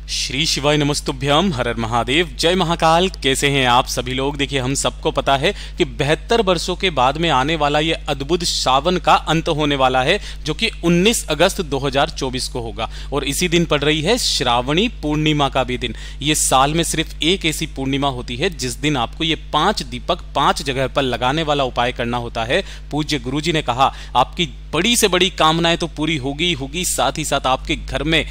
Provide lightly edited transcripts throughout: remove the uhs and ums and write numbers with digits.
श्री शिवाय नमस्तुभ्यम, हर हर महादेव, जय महाकाल। कैसे हैं आप सभी लोग। देखिए, हम सबको पता है कि 72 वर्षों के बाद में आने वाला ये अद्भुत सावन का अंत होने वाला है, जो कि 19 अगस्त 2024 को होगा। और इसी दिन पड़ रही है श्रावणी पूर्णिमा का भी दिन। ये साल में सिर्फ एक ऐसी पूर्णिमा होती है जिस दिन आपको ये 5 दीपक 5 जगह पर लगाने वाला उपाय करना होता है। पूज्य गुरुजी ने कहा, आपकी बड़ी से बड़ी कामनाएं तो पूरी होगी होगी, साथ ही साथ आपके घर में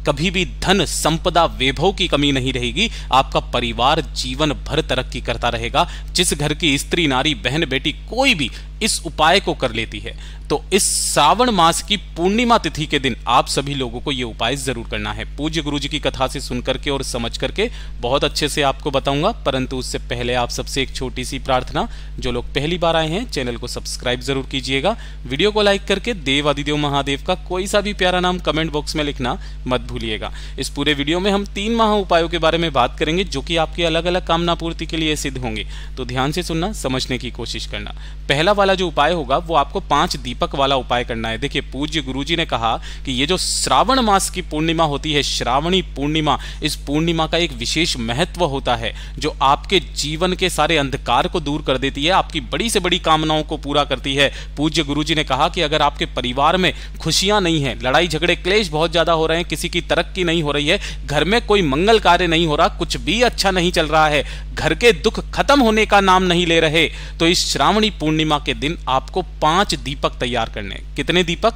कभी भी धन संपदा वैभव की कमी नहीं रहेगी। आपका परिवार जीवन भर तरक्की करता रहेगा। जिस घर की स्त्री नारी बहन बेटी कोई भी इस उपाय को कर लेती है, तो इस श्रावण मास की पूर्णिमा तिथि के दिन आप सभी लोगों को यह उपाय जरूर करना है। पूज्य गुरुजी की कथा से सुन करके और समझ करके बहुत अच्छे से आपको बताऊंगा, परंतु उससे पहले आप सबसे एक छोटी सी प्रार्थना। जो लोग पहली बार आए हैं, चैनल को सब्सक्राइब जरूर कीजिएगा। वीडियो को लाइक करके देव आदिदेव महादेव का कोई सा भी प्यारा नाम कमेंट बॉक्स में लिखना मत भूलिएगा। इस पूरे वीडियो में हम 3 महा उपायों के बारे में बात करेंगे, जो कि आपकी अलग अलग कामना पूर्ति के लिए सिद्ध होंगे। तो ध्यान से सुनना, समझने की कोशिश करना। पहला वाला जो उपाय होगा वो आपको 5 दीपक वाला उपाय करना है। देखिए, पूज्य गुरुजी ने कहा कि ये जो श्रावण मास की पूर्णिमा होती है, श्रावणी पूर्णिमा, इस पूर्णिमा का एक विशेष महत्व होता है, जो आपके जीवन के सारे अंधकार को दूर कर देती है, आपकी बड़ी से बड़ी कामनाओं को पूरा करती है। पूज्य गुरुजी ने कहा कि अगर आपके परिवार में खुशियां नहीं है, लड़ाई झगड़े क्लेश बहुत ज्यादा हो रहे हैं, किसी की तरक्की नहीं हो रही है, घर में कोई मंगल कार्य नहीं हो रहा, कुछ भी अच्छा नहीं चल रहा है, घर के दुख खत्म होने का नाम नहीं ले रहे, तो इस श्रावणी पूर्णिमा के दिन आपको 5 दीपक तैयार करने। कितने दीपक?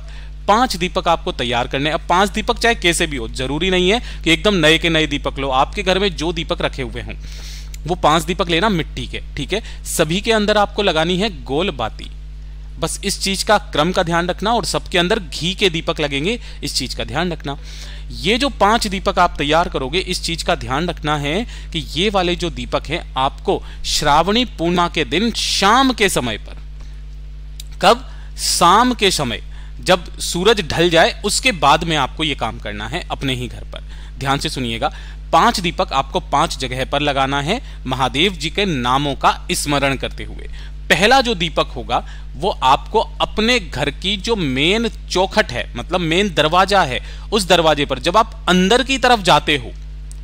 5 दीपक आपको तैयार करने। अब 5 दीपक चाहे कैसे भी हो, जरूरी नहीं है कि एकदम नए के नए दीपक लो। आपके घर में जो दीपक रखे हुए हों वो 5 दीपक लेना मिट्टी के, ठीक है। सभी के अंदर आपको लगानी है गोल बाती। बस इस चीज का क्रम का ध्यान रखना, और सबके अंदर घी के दीपक लगेंगे, इस चीज का ध्यान रखना। ये जो 5 दीपक आप तैयार करोगे, इस चीज का ध्यान रखना है कि ये वाले जो दीपक हैं आपको श्रावणी पूर्णिमा के दिन शाम के समय पर, कब? शाम के समय, जब सूरज ढल जाए उसके बाद में आपको यह काम करना है अपने ही घर पर। ध्यान से सुनिएगा, 5 दीपक आपको 5 जगह पर लगाना है, महादेव जी के नामों का स्मरण करते हुए। पहला जो दीपक होगा वो आपको अपने घर की जो मेन चौखट है, मतलब मेन दरवाजा है, उस दरवाजे पर जब आप अंदर की तरफ जाते हो,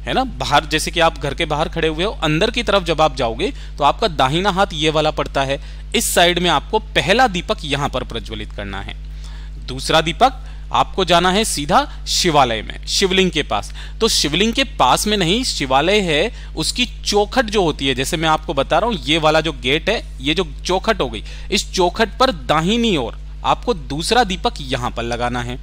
है ना, बाहर, जैसे कि आप घर के बाहर खड़े हुए हो, अंदर की तरफ जब आप जाओगे तो आपका दाहिना हाथ ये वाला पड़ता है। इस साइड में आपको पहला दीपक यहां पर प्रज्वलित करना है। दूसरा दीपक आपको जाना है सीधा शिवालय में, शिवलिंग के पास। तो शिवलिंग के पास में नहीं, शिवालय है, उसकी चौखट जो होती है, जैसे मैं आपको बता रहा हूं, ये वाला जो गेट है, ये जो चौखट हो गई, इस चौखट पर दाहिनी ओर आपको दूसरा दीपक यहां पर लगाना है।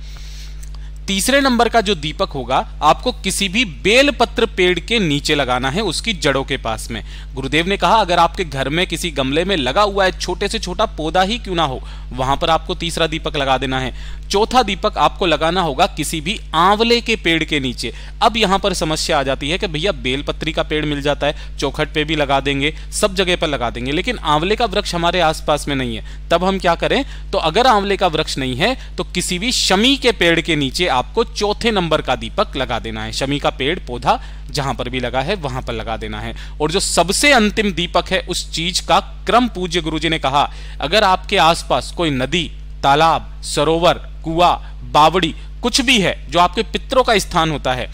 तीसरे नंबर का जो दीपक होगा आपको किसी भी बेलपत्र पेड़ के नीचे लगाना है, उसकी जड़ों के पास में। गुरुदेव ने कहा अगर आपके घर में किसी गमले में लगा हुआ है, छोटे से छोटा पौधा ही क्यों ना हो, वहां पर आपको तीसरा दीपक लगा देना है। चौथा दीपक आपको लगाना होगा किसी भी आंवले के पेड़ के नीचे। अब यहां पर समस्या आ जाती है कि भैया बेलपत्री का पेड़ मिल जाता है, चौखट पे भी लगा देंगे, सब जगह पर लगा देंगे, लेकिन आंवले का वृक्ष हमारे आसपास में नहीं है। तब हम क्या करें? तो अगर आंवले का वृक्ष नहीं है तो किसी भी शमी के पेड़ के नीचे आपको चौथे नंबर का दीपक लगा देना है। शमी का पेड़ पौधा जहां पर भी लगा है वहां पर लगा देना है। और जो सबसे अंतिम दीपक है, उस चीज का क्रम पूज्य गुरुजी ने कहा, अगर आपके आसपास कोई नदी, तालाब, सरोवर, कुआं, बावड़ी कुछ भी है जो आपके पितरों का स्थान होता है,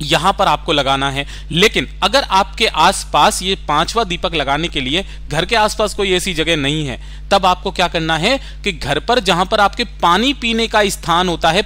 यहां पर आपको लगाना है। लेकिन अगर आपके आसपास ये 5वां दीपक लगाने के लिए घर के आसपास कोई ऐसी जगह नहीं है, तब आपको क्या करना है कि घर पर जहां पर आपके पानी पीने का स्थान होता है,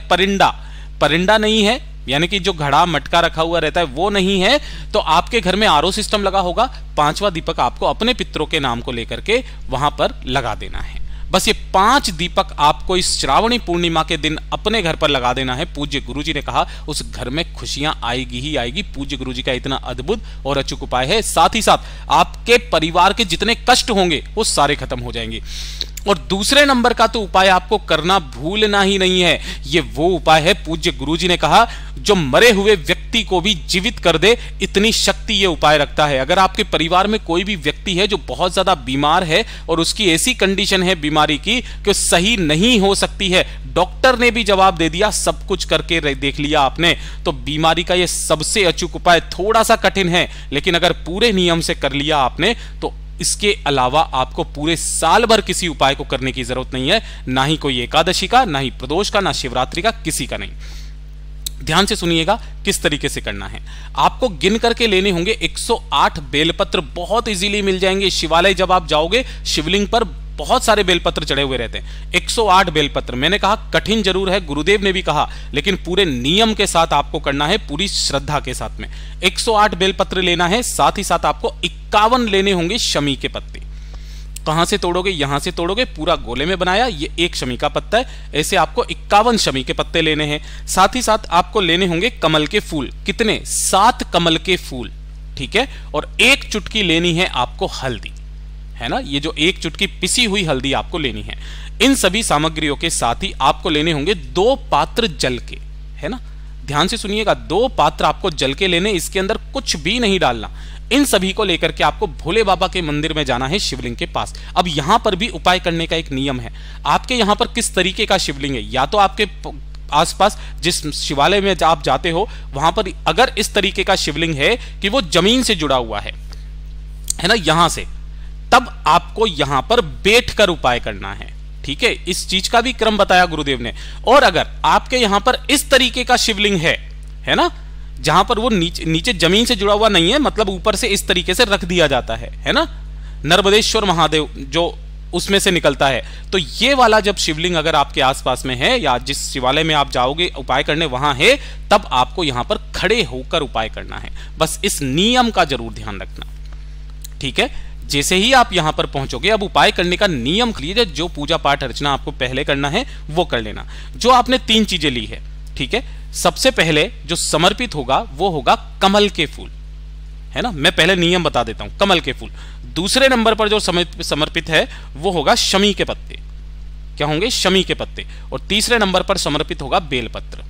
परिंदा नहीं है, यानी कि जो घड़ा मटका रखा हुआ रहता है वो नहीं है, तो आपके घर में आरओ सिस्टम लगा होगा, 5वां दीपक आपको अपने पितरों के नाम को लेकर के वहां पर लगा देना है। बस ये 5 दीपक आपको इस श्रावणी पूर्णिमा के दिन अपने घर पर लगा देना है। पूज्य गुरुजी ने कहा उस घर में खुशियां आएगी ही आएगी। पूज्य गुरुजी का इतना अद्भुत और अचूक उपाय है, साथ ही साथ आपके परिवार के जितने कष्ट होंगे वो सारे खत्म हो जाएंगे। और दूसरे नंबर का तो उपाय आपको करना भूलना ही नहीं है। ये वो उपाय है, पूज्य गुरुजी ने कहा, जो मरे हुए व्यक्ति को भी जीवित कर दे, इतनी शक्ति ये उपाय रखता है। अगर आपके परिवार में कोई भी व्यक्ति है जो बहुत ज्यादा बीमार है और उसकी ऐसी कंडीशन है बीमारी की कि सही नहीं हो सकती है, डॉक्टर ने भी जवाब दे दिया, सब कुछ करके देख लिया आपने, तो बीमारी का ये सबसे अचूक उपाय थोड़ा सा कठिन है, लेकिन अगर पूरे नियम से कर लिया आपने तो इसके अलावा आपको पूरे साल भर किसी उपाय को करने की जरूरत नहीं है, ना ही कोई एकादशी का, ना ही प्रदोष का, ना शिवरात्रि का, किसी का नहीं। ध्यान से सुनिएगा किस तरीके से करना है। आपको गिन करके लेने होंगे 108 बेलपत्र, बहुत इजीली मिल जाएंगे। शिवालय जब आप जाओगे, शिवलिंग पर बहुत सारे बेलपत्र चढ़े हुए रहते हैं। 108 बेलपत्र, मैंने कहा कठिन जरूर है, गुरुदेव ने भी कहा, लेकिन पूरे नियम के साथ आपको करना है, पूरी श्रद्धा के साथ में। 108 बेलपत्र लेना है, साथ ही साथ आपको 51 लेने होंगे शमी के पत्ते। कहां से तोड़ोगे? यहां से तोड़ोगे, पूरा गोले में बनाया, ये एक शमी का पत्ता है, ऐसे आपको 51 शमी के पत्ते लेने हैं। साथ ही साथ आपको लेने होंगे कमल के फूल। कितने? 7 कमल के फूल, ठीक है। और एक चुटकी लेनी है आपको हल्दी, है ना, ये जो एक चुटकी पिसी हुई हल्दी आपको लेनी है। इन सभी सामग्रियों के साथ ही आपको लेने होंगे 2 पात्र जल के, है ना, ध्यान से सुनिएगा, 2 पात्र आपको जल के लेने, इसके अंदर कुछ भी नहीं डालना। इन सभी को लेकर के आपको भोले बाबा के मंदिर में जाना है, शिवलिंग के पास। अब यहां पर भी उपाय करने का एक नियम है। आपके यहां पर किस तरीके का शिवलिंग है, या तो आपके आसपास जिस शिवालय में आप जाते हो वहां पर अगर इस तरीके का शिवलिंग है कि वो जमीन से जुड़ा हुआ है ना, यहां से, तब आपको यहां पर बैठकर उपाय करना है, ठीक है। इस चीज का भी क्रम बताया गुरुदेव ने। और अगर आपके यहां पर इस तरीके का शिवलिंग है ना, जहां पर वो नीचे जमीन से जुड़ा हुआ नहीं है, मतलब ऊपर से इस तरीके से रख दिया जाता है ना, नर्मदेश्वर महादेव जो उसमें से निकलता है, तो ये वाला जब शिवलिंग अगर आपके आसपास में है या जिस शिवालय में आप जाओगे उपाय करने वहां है, तब आपको यहां पर खड़े होकर उपाय करना है। बस इस नियम का जरूर ध्यान रखना, ठीक है। जैसे ही आप यहां पर पहुंचोगे, अब उपाय करने का नियम लीजिए, जो पूजा पाठ अर्चना आपको पहले करना है वो कर लेना। जो आपने 3 चीजें ली है, ठीक है। सबसे पहले जो समर्पित होगा वो होगा कमल के फूल, है ना, मैं पहले नियम बता देता हूं, कमल के फूल। दूसरे नंबर पर जो समर्पित है वो होगा शमी के पत्ते, क्या होंगे? शमी के पत्ते। और तीसरे नंबर पर समर्पित होगा बेलपत्र।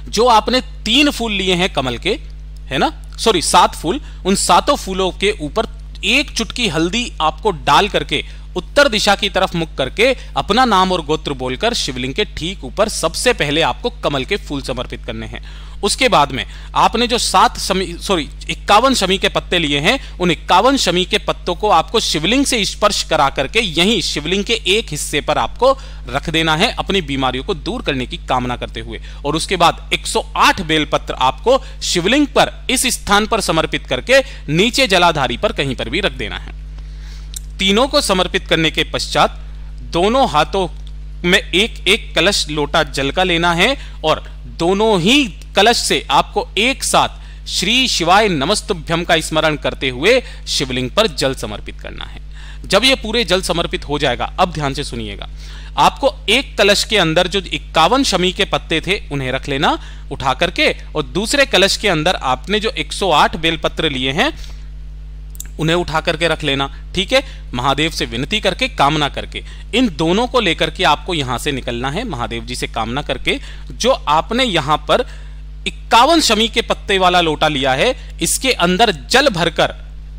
जो आपने 3 फूल लिए हैं कमल के, है ना, सॉरी 7 फूल, उन 7 फूलों के ऊपर एक चुटकी हल्दी आपको डाल करके उत्तर दिशा की तरफ मुख करके अपना नाम और गोत्र बोलकर शिवलिंग के ठीक ऊपर सबसे पहले आपको कमल के फूल समर्पित करने हैं। उसके बाद में आपने जो 51 शमी के पत्ते लिए हैं, उन 51 शमी के पत्तों को आपको शिवलिंग से स्पर्श करा करके यहीं शिवलिंग के एक हिस्से पर आपको रख देना है, अपनी बीमारियों को दूर करने की कामना करते हुए। और उसके बाद 108 बेलपत्र आपको शिवलिंग पर इस स्थान पर समर्पित करके नीचे जलाधारी पर कहीं पर भी रख देना है। तीनों को समर्पित करने के पश्चात दोनों हाथों में एक एक कलश लोटा जल का लेना है और दोनों ही कलश से आपको एक साथ श्री शिवाय नमस्तुभ्यम का स्मरण करते हुए शिवलिंग पर जल समर्पित करना है। जब ये पूरे जल समर्पित हो जाएगा, अब ध्यान से सुनिएगा, आपको एक कलश के अंदर जो 51 शमी के पत्ते थे उन्हें रख लेना उठा करके, और दूसरे कलश के अंदर आपने जो 108 बेलपत्र लिए हैं उन्हें उठा करके रख लेना, ठीक है। महादेव से विनती करके, कामना करके, इन दोनों को लेकर के आपको यहां से निकलना है, महादेव जी से कामना करके। जो आपने यहां पर 51 शमी के पत्ते वाला लोटा लिया है, इसके अंदर जल भरकर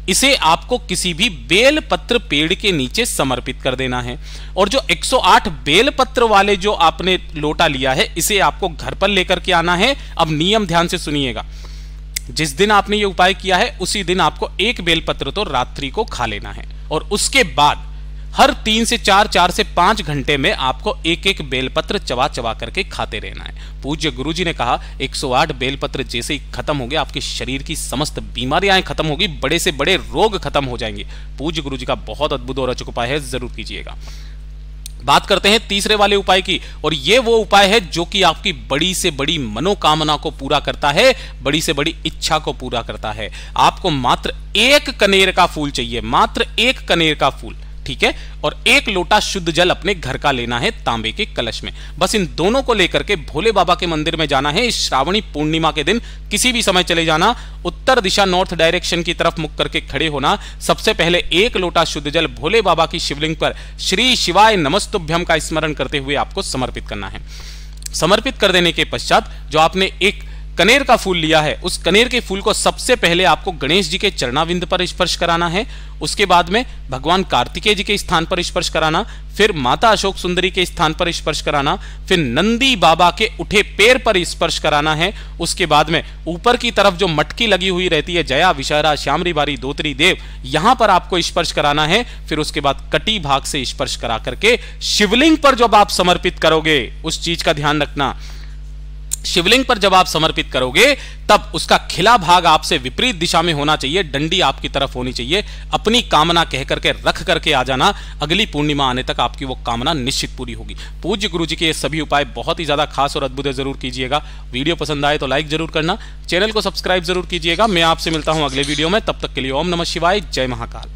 इसे आपको किसी भी बेल पत्र पेड़ के नीचे समर्पित कर देना है। और जो 108 बेल पत्र वाले जो आपने लोटा लिया है, इसे आपको घर पर लेकर के आना है। अब नियम ध्यान से सुनिएगा, जिस दिन आपने ये उपाय किया है उसी दिन आपको एक बेलपत्र तो रात्रि को खा लेना है, और उसके बाद हर 3 से 4, 4 से 5 घंटे में आपको एक एक बेलपत्र चबा चबा करके खाते रहना है। पूज्य गुरुजी ने कहा 108 बेलपत्र जैसे ही खत्म होंगे, आपके शरीर की समस्त बीमारियां खत्म होगी, बड़े से बड़े रोग खत्म हो जाएंगे। पूज्य गुरुजी का बहुत अद्भुत और अचूक उपाय है, जरूर कीजिएगा। बात करते हैं तीसरे वाले उपाय की, और ये वो उपाय है जो कि आपकी बड़ी से बड़ी मनोकामना को पूरा करता है, बड़ी से बड़ी इच्छा को पूरा करता है। आपको मात्र 1 कनेर का फूल चाहिए, मात्र 1 कनेर का फूल, ठीक है। और 1 लोटा शुद्ध जल अपने घर का लेना है तांबे के कलश में। बस इन दोनों को लेकर के भोले बाबा के मंदिर में जाना है। इस श्रावणी पूर्णिमा के दिन किसी भी समय चले जाना, उत्तर दिशा नॉर्थ डायरेक्शन की तरफ मुख करके खड़े होना। सबसे पहले 1 लोटा शुद्ध जल भोले बाबा की शिवलिंग पर श्री शिवाय नमस्तुभ्यम का स्मरण करते हुए आपको समर्पित करना है। समर्पित कर देने के पश्चात जो आपने 1 कनेर का फूल लिया है, उस कनेर के फूल को सबसे पहले आपको गणेश जी के चरणाविंद पर स्पर्श कराना है। उसके बाद में भगवान कार्तिकेय जी के स्थान पर स्पर्श कराना, फिर माता अशोक सुंदरी के स्थान पर स्पर्श कराना, फिर नंदी बाबा के उठे पैर पर स्पर्श कराना है। उसके बाद में ऊपर की तरफ जो मटकी लगी हुई रहती है, जया विशारा श्यामरी बारी दोतरी देव, यहां पर आपको स्पर्श कराना है। फिर उसके बाद कटी भाग से स्पर्श करा करके शिवलिंग पर जब आप समर्पित करोगे, उस चीज का ध्यान रखना, शिवलिंग पर जब आप समर्पित करोगे तब उसका खिला भाग आपसे विपरीत दिशा में होना चाहिए, डंडी आपकी तरफ होनी चाहिए। अपनी कामना कह करके रख करके आ जाना, अगली पूर्णिमा आने तक आपकी वो कामना निश्चित पूरी होगी। पूज्य गुरु जी के ये सभी उपाय बहुत ही ज्यादा खास और अद्भुत है, जरूर कीजिएगा। वीडियो पसंद आए तो लाइक जरूर करना, चैनल को सब्सक्राइब जरूर कीजिएगा। मैं आपसे मिलता हूं अगले वीडियो में, तब तक के लिए ओम नमः शिवाय, जय महाकाल।